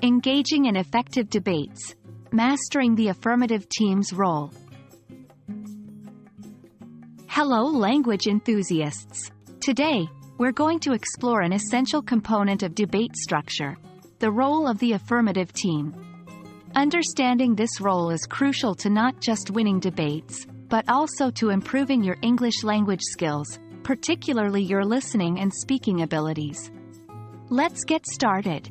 Engaging in effective debates. Mastering the affirmative team's role. Hello, language enthusiasts. Today, we're going to explore an essential component of debate structure: the role of the affirmative team. Understanding this role is crucial to not just winning debates, but also to improving your English language skills, particularly your listening and speaking abilities. Let's get started.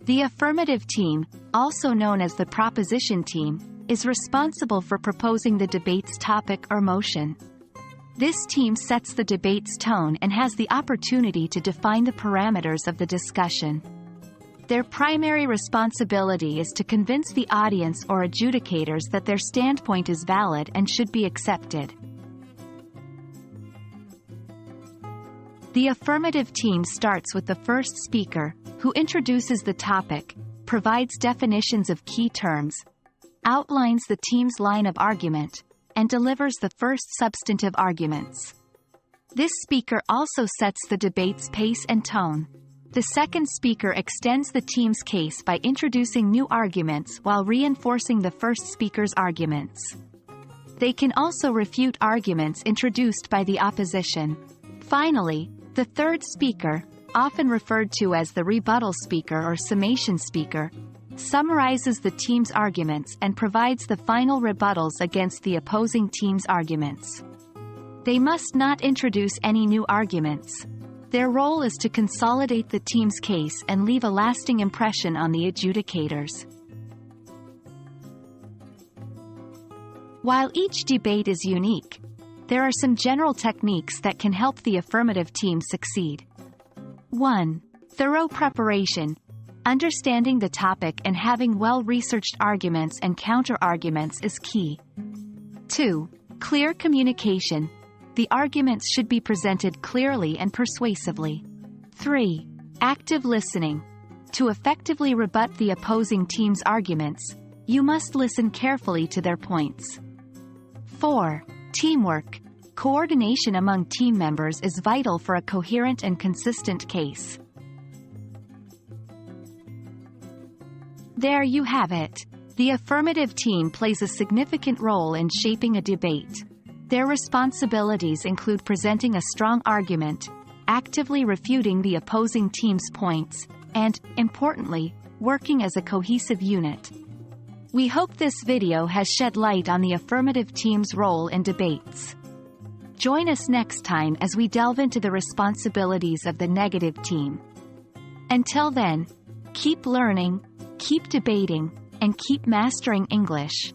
The affirmative team, also known as the proposition team, is responsible for proposing the debate's topic or motion. This team sets the debate's tone and has the opportunity to define the parameters of the discussion. Their primary responsibility is to convince the audience or adjudicators that their standpoint is valid and should be accepted. The affirmative team starts with the first speaker, who introduces the topic, provides definitions of key terms, outlines the team's line of argument, and delivers the first substantive arguments. This speaker also sets the debate's pace and tone. The second speaker extends the team's case by introducing new arguments while reinforcing the first speaker's arguments. They can also refute arguments introduced by the opposition. Finally, the third speaker, often referred to as the rebuttal speaker or summation speaker, summarizes the team's arguments and provides the final rebuttals against the opposing team's arguments. They must not introduce any new arguments. Their role is to consolidate the team's case and leave a lasting impression on the adjudicators. While each debate is unique, there are some general techniques that can help the affirmative team succeed. 1. Thorough preparation. Understanding the topic and having well-researched arguments and counter-arguments is key. 2. Clear communication. The arguments should be presented clearly and persuasively. 3. Active listening. To effectively rebut the opposing team's arguments, you must listen carefully to their points. 4. Teamwork. Coordination among team members is vital for a coherent and consistent case. There you have it. The affirmative team plays a significant role in shaping a debate. Their responsibilities include presenting a strong argument, actively refuting the opposing team's points, and, importantly, working as a cohesive unit. We hope this video has shed light on the affirmative team's role in debates. Join us next time as we delve into the responsibilities of the negative team. Until then, keep learning, keep debating, and keep mastering English.